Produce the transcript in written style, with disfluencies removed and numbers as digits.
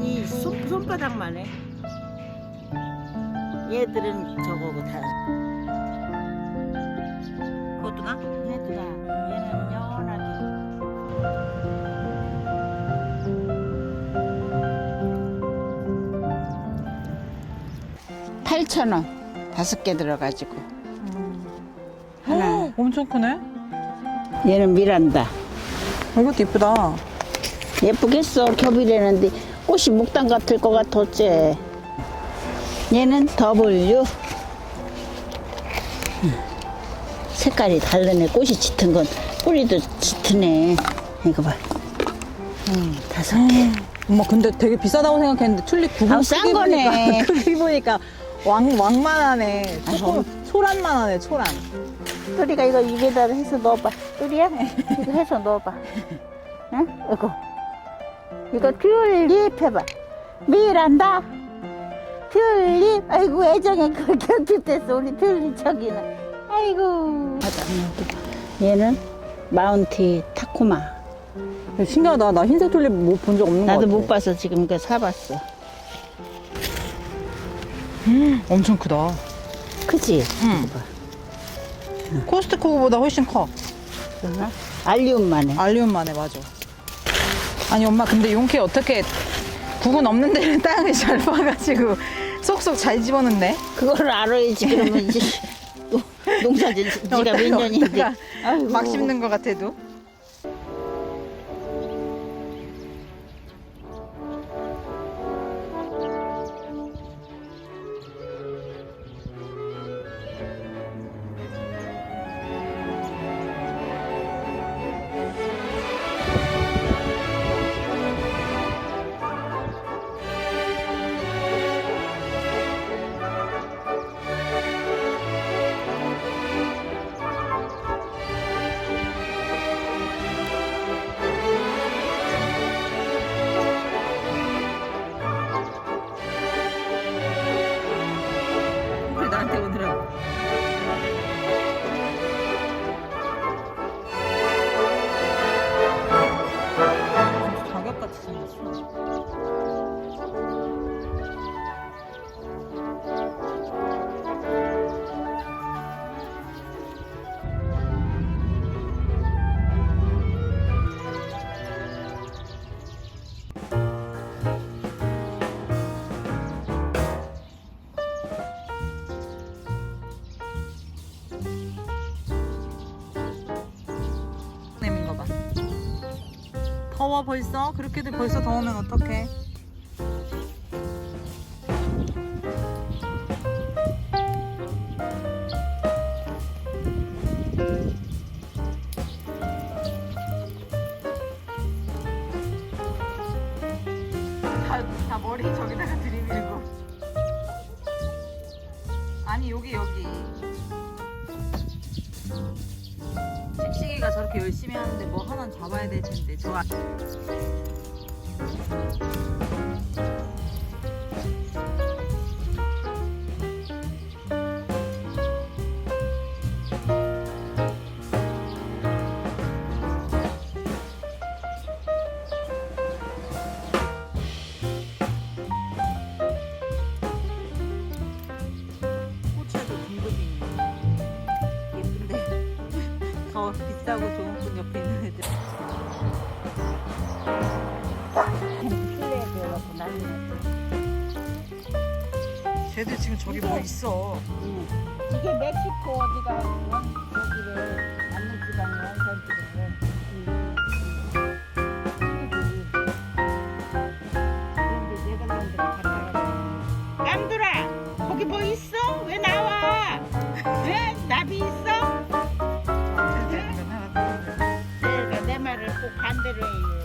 이 손바닥만 해. 얘들은 저거고 다. 그것도나? 얘들아, 얘는 영원하게. 8,000원 5개 들어가지고 하나. 엄청 크네. 얘는 미란다. 이것도 이쁘다. 예쁘겠어. 겹이라는데 꽃이 목단 같을 것 같아. 어째. 얘는 W. 색깔이 다르네. 꽃이 짙은 건 뿌리도 짙으네. 이거 봐. 5개. 엄마 근데 되게 비싸다고 생각했는데 튤립 구분 아우, 싼 거네. 크기 보니까 왕만하네. 아이고. 초란만하네. 초란. 뚜리가 이거 입에다 해서 넣어봐. 뚜리야? 이거 해서 넣어봐. 응? 이거 튤립 해봐. 미란다. 튤립. 아이고 애정에 그 결핍됐어. 우리 튤립 저기는. 아이고. 얘는 마운티 타코마. 신기하다. 나 흰색 튤립 본 적 없는 거 같아. 나도 못 봐서 지금 이거 사봤어. 엄청 크다. 그치? 응. 이거 봐. 코스트코보다 훨씬 커. 그러나? 알리움만 해. 알리움만 해. 맞아. 아니 엄마 근데 용케 어떻게 구근 없는 데를 땅을 잘 봐가지고 쏙쏙 잘 집어넣네. 그거를 알아야지. 그러면 이제 농사 지가 몇 년인데. 아이고. 막 심는 것 같아도. 왜 나한테 오느라고. 가격같이 생겼어. 내민 거 봐. 더워 벌써? 그렇게도 벌써 더우면 어떡해? 다 머리 저기다가 들이밀고. 아니 여기. 씩씩이가 저렇게 열심히 하는데 뭐 하나 잡아야 될 텐데 저 꽃에도 등급이 있네. 예쁜데 더 비싸고 좋은 꽃 옆에 있는 애들. 실내에 들어가고 난리네. 쟤들 지금 저기 뭐 있어. 이게 멕시코 어디가 여기를 남는 지방의 원산지를 그런데 네덜란드를 갔다가 깜들아 거기 뭐 있어? 왜 나와? 왜? 나비 있어? 쟤들 이건 하나 더. 내일 반대로 해.